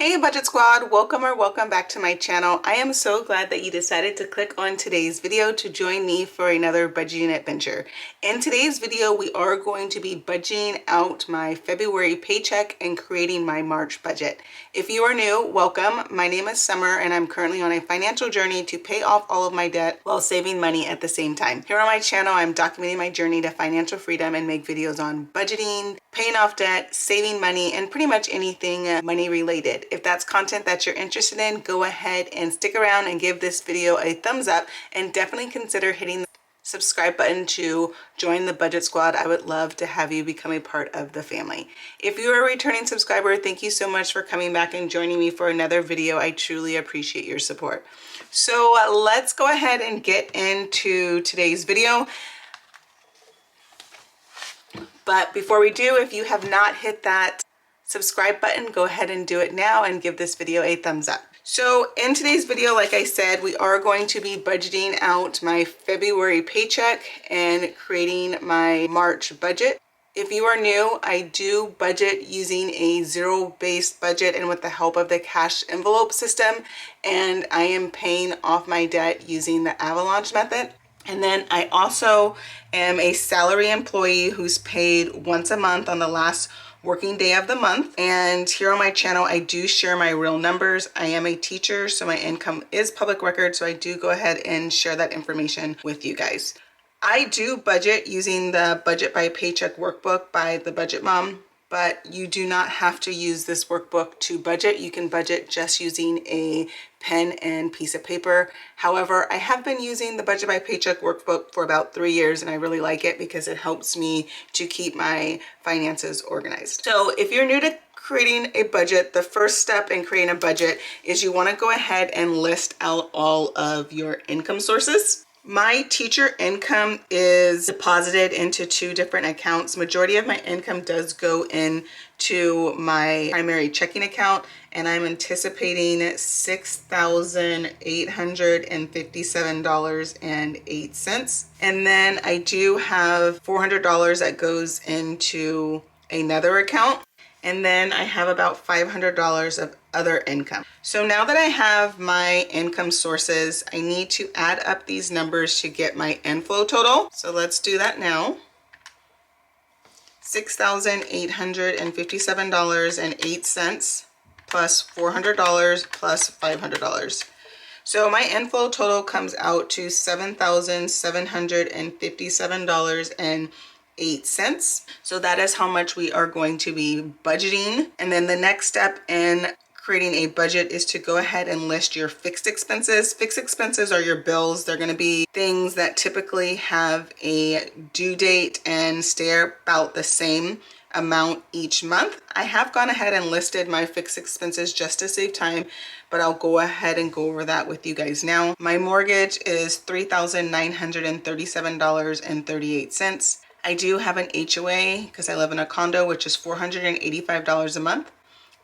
Hey Budget Squad, welcome back to my channel. I am so glad that you decided to click on today's video to join me for another budgeting adventure. In today's video, we are going to be budgeting out my February paycheck and creating my March budget. If you are new, welcome. My name is Summer and I'm currently on a financial journey to pay off all of my debt while saving money at the same time. Here on my channel, I'm documenting my journey to financial freedom and make videos on budgeting, paying off debt, saving money, and pretty much anything money related. If that's content that you're interested in, go ahead and stick around and give this video a thumbs up, and definitely consider hitting the subscribe button to join the Budget Squad. I would love to have you become a part of the family. If you are a returning subscriber, thank you so much for coming back and joining me for another video. I truly appreciate your support. So let's go ahead and get into today's video. But before we do, if you have not hit that subscribe button, go ahead and do it now and give this video a thumbs up. So in today's video, like I said, we are going to be budgeting out my February paycheck and creating my March budget. If you are new, I do budget using a zero-based budget and with the help of the cash envelope system, and I am paying off my debt using the Avalanche method. And then I also am a salary employee who's paid once a month on the last working day of the month. And here on my channel, I do share my real numbers. I am a teacher, so my income is public record. So I do go ahead and share that information with you guys. I do budget using the Budget by Paycheck workbook by The Budget Mom, but you do not have to use this workbook to budget. You can budget just using a pen and piece of paper. However, I have been using the Budget by Paycheck workbook for about 3 years, and I really like it because it helps me to keep my finances organized. So if you're new to creating a budget, the first step in creating a budget is you want to go ahead and list out all of your income sources. My teacher income is deposited into 2 different accounts. Majority of my income does go into my primary checking account, and I'm anticipating $6,857.08. And then I do have $400 that goes into another account. And then I have about $500 of other income. So now that I have my income sources, I need to add up these numbers to get my inflow total. So let's do that now. $6,857.08 plus $400 plus $500. So my inflow total comes out to $7,757.08. So that is how much we are going to be budgeting. And then the next step in creating a budget is to go ahead and list your fixed expenses. Fixed expenses are your bills. They're going to be things that typically have a due date and stay about the same amount each month. I have gone ahead and listed my fixed expenses just to save time, but I'll go ahead and go over that with you guys now. My mortgage is $3,937.38. I do have an HOA because I live in a condo, which is $485 a month.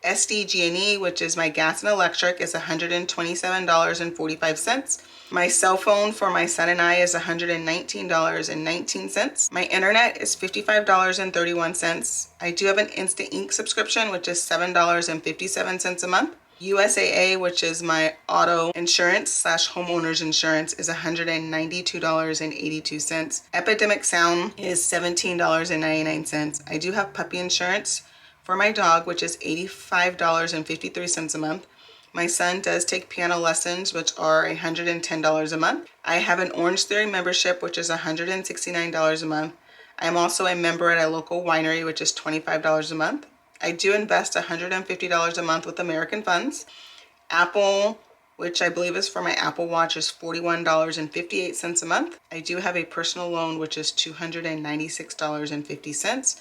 SDG&E, which is my gas and electric, is $127.45. My cell phone for my son and I is $119.19. My internet is $55.31. I do have an Instant Ink subscription, which is $7.57 a month. USAA, which is my auto insurance / homeowners insurance, is $192.82. Epidemic Sound is $17.99. I do have puppy insurance for my dog, which is $85.53 a month. My son does take piano lessons, which are $110 a month. I have an Orange Theory membership, which is $169 a month. I'm also a member at a local winery, which is $25 a month. I do invest $150 a month with American Funds. Apple, which I believe is for my Apple Watch, is $41.58 a month. I do have a personal loan, which is $296.50.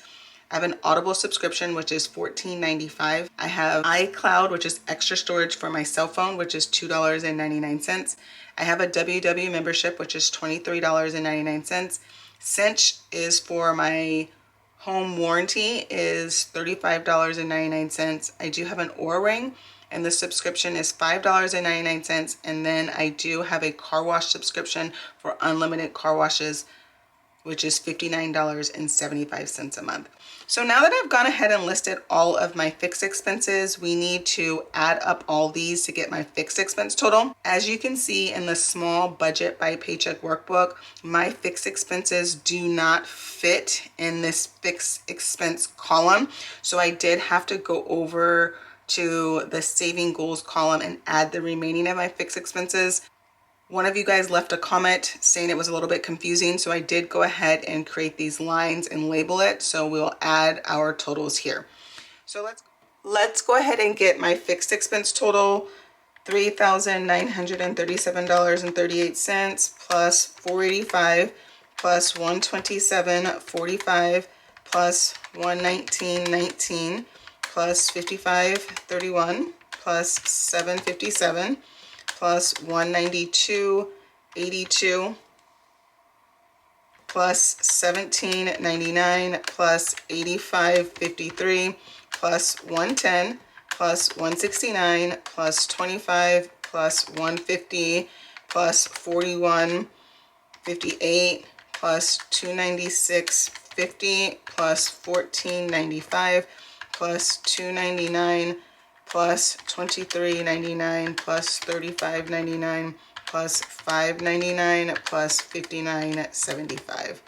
I have an Audible subscription, which is $14.95. I have iCloud, which is extra storage for my cell phone, which is $2.99. I have a WW membership, which is $23.99. Cinch is for my home warranty, is $35.99. I do have an Oura Ring, and the subscription is $5.99. And then I do have a car wash subscription for unlimited car washes which is $59.75 a month. So now that I've gone ahead and listed all of my fixed expenses, we need to add up all these to get my fixed expense total. As you can see in the small budget by paycheck workbook, my fixed expenses do not fit in this fixed expense column. So I did have to go over to the saving goals column and add the remaining of my fixed expenses. One of you guys left a comment saying it was a little bit confusing, so I did go ahead and create these lines and label it. So we'll add our totals here. So let's go ahead and get my fixed expense total, $3,937.38 plus $485 plus $127.45 plus $119.19 plus $55.31 plus $757 plus $192.82 plus $17.99 plus $85.53 plus $110 plus $169 plus $25 plus $150 plus $41.58 plus $296.50 plus $14.95 plus $299 plus $23.99 plus $35.99 plus $5.99 plus $59.75.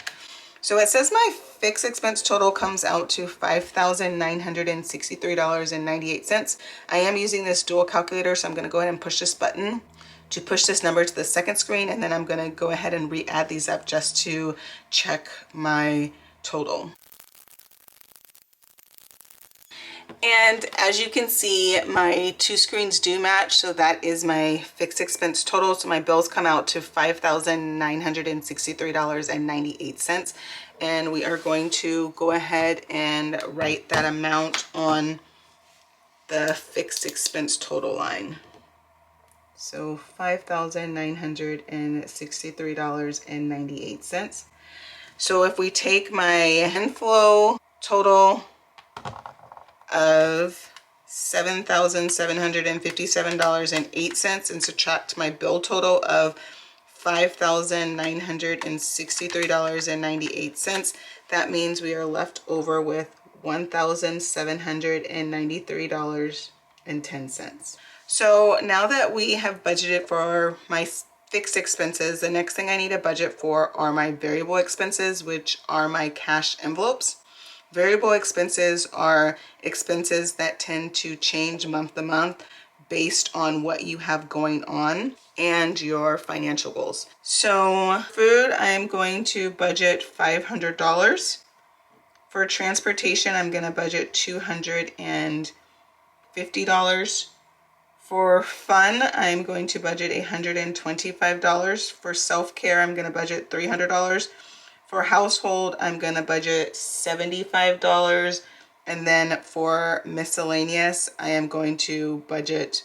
So it says my fixed expense total comes out to $5,963.98. I am using this dual calculator, so I'm going to go ahead and push this button to push this number to the second screen, and then I'm going to go ahead and re-add these up just to check my total. And as you can see, my two screens do match, so that is my fixed expense total. So my bills come out to $5,963.98. And we are going to go ahead and write that amount on the fixed expense total line. So $5,963.98. So if we take my inflow total of $7,757.08 and subtract my bill total of $5,963.98, that means we are left over with $1,793.10. So now that we have budgeted for my fixed expenses, the next thing I need to budget for are my variable expenses, which are my cash envelopes. Variable expenses are expenses that tend to change month to month based on what you have going on and your financial goals. So food, I'm going to budget $500. For transportation, I'm going to budget $250. For fun, I'm going to budget $125. For self-care, I'm going to budget $300. For household, I'm going to budget $75. And then for miscellaneous, I am going to budget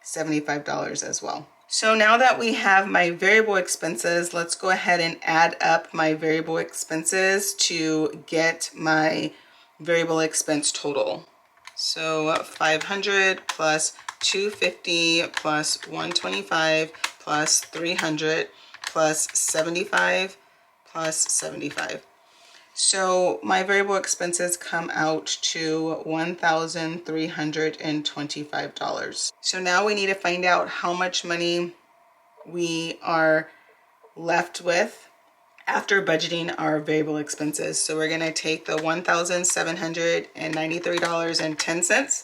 $75 as well. So now that we have my variable expenses, let's go ahead and add up my variable expenses to get my variable expense total. So 500 plus 250 plus 125 plus 300 plus 75 plus 75. So my variable expenses come out to $1,325. So now we need to find out how much money we are left with after budgeting our variable expenses. So we're going to take the $1,793.10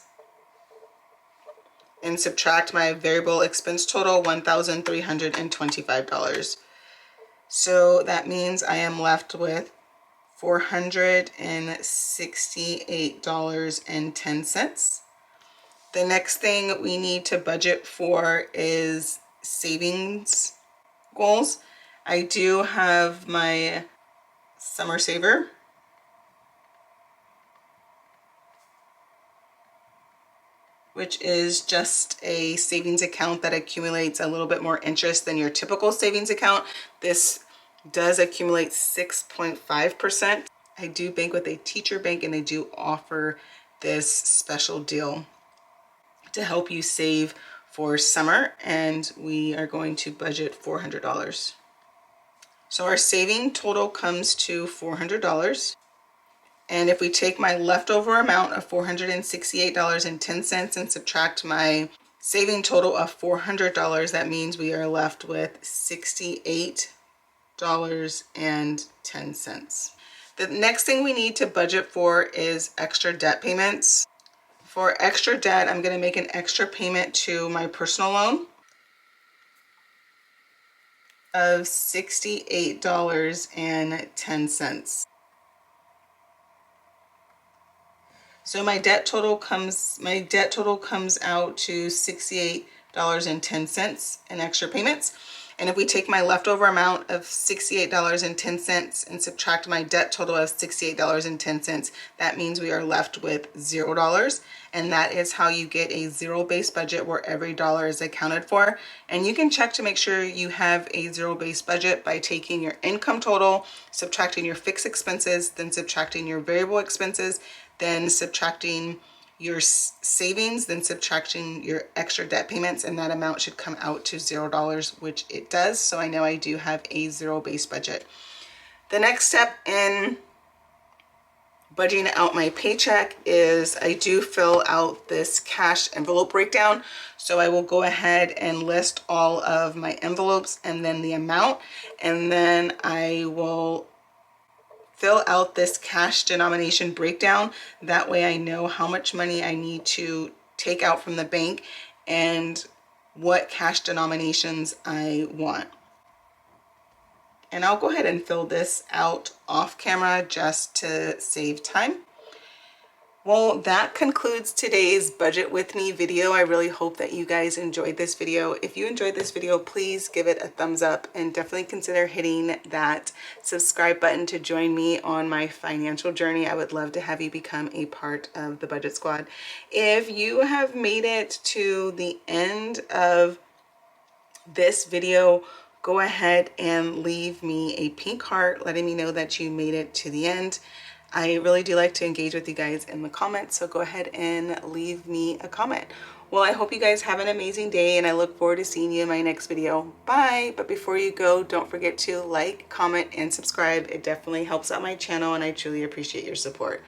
and subtract my variable expense total, $1,325. So that means I am left with $468.10. The next thing we need to budget for is savings goals. I do have my summer saver, which is just a savings account that accumulates a little bit more interest than your typical savings account. This does accumulate 6.5%. I do bank with a teacher bank, and they do offer this special deal to help you save for summer, and we are going to budget $400. So our saving total comes to $400. And if we take my leftover amount of $468.10 and subtract my saving total of $400, that means we are left with $68.10. The next thing we need to budget for is extra debt payments. For extra debt, I'm going to make an extra payment to my personal loan of $68.10. So my debt total comes out to $68.10 in extra payments. And if we take my leftover amount of $68.10 and subtract my debt total of $68.10, that means we are left with $0. And that is how you get a zero-based budget where every dollar is accounted for. And you can check to make sure you have a zero-based budget by taking your income total, subtracting your fixed expenses, then subtracting your variable expenses, then subtracting your savings, then subtracting your extra debt payments, and that amount should come out to $0, which it does. So I know I do have a zero-based budget. The next step in budgeting out my paycheck is I do fill out this cash envelope breakdown. So I will go ahead and list all of my envelopes and then the amount, and then I will fill out this cash denomination breakdown. That way I know how much money I need to take out from the bank and what cash denominations I want. And I'll go ahead and fill this out off camera just to save time. Well, that concludes today's Budget With Me video. I really hope that you guys enjoyed this video. If you enjoyed this video, please give it a thumbs up and definitely consider hitting that subscribe button to join me on my financial journey. I would love to have you become a part of the Budget Squad. If you have made it to the end of this video, go ahead and leave me a pink heart letting me know that you made it to the end. I really do like to engage with you guys in the comments, so go ahead and leave me a comment. Well, I hope you guys have an amazing day, and I look forward to seeing you in my next video. Bye! But before you go, don't forget to like, comment, and subscribe. It definitely helps out my channel, and I truly appreciate your support.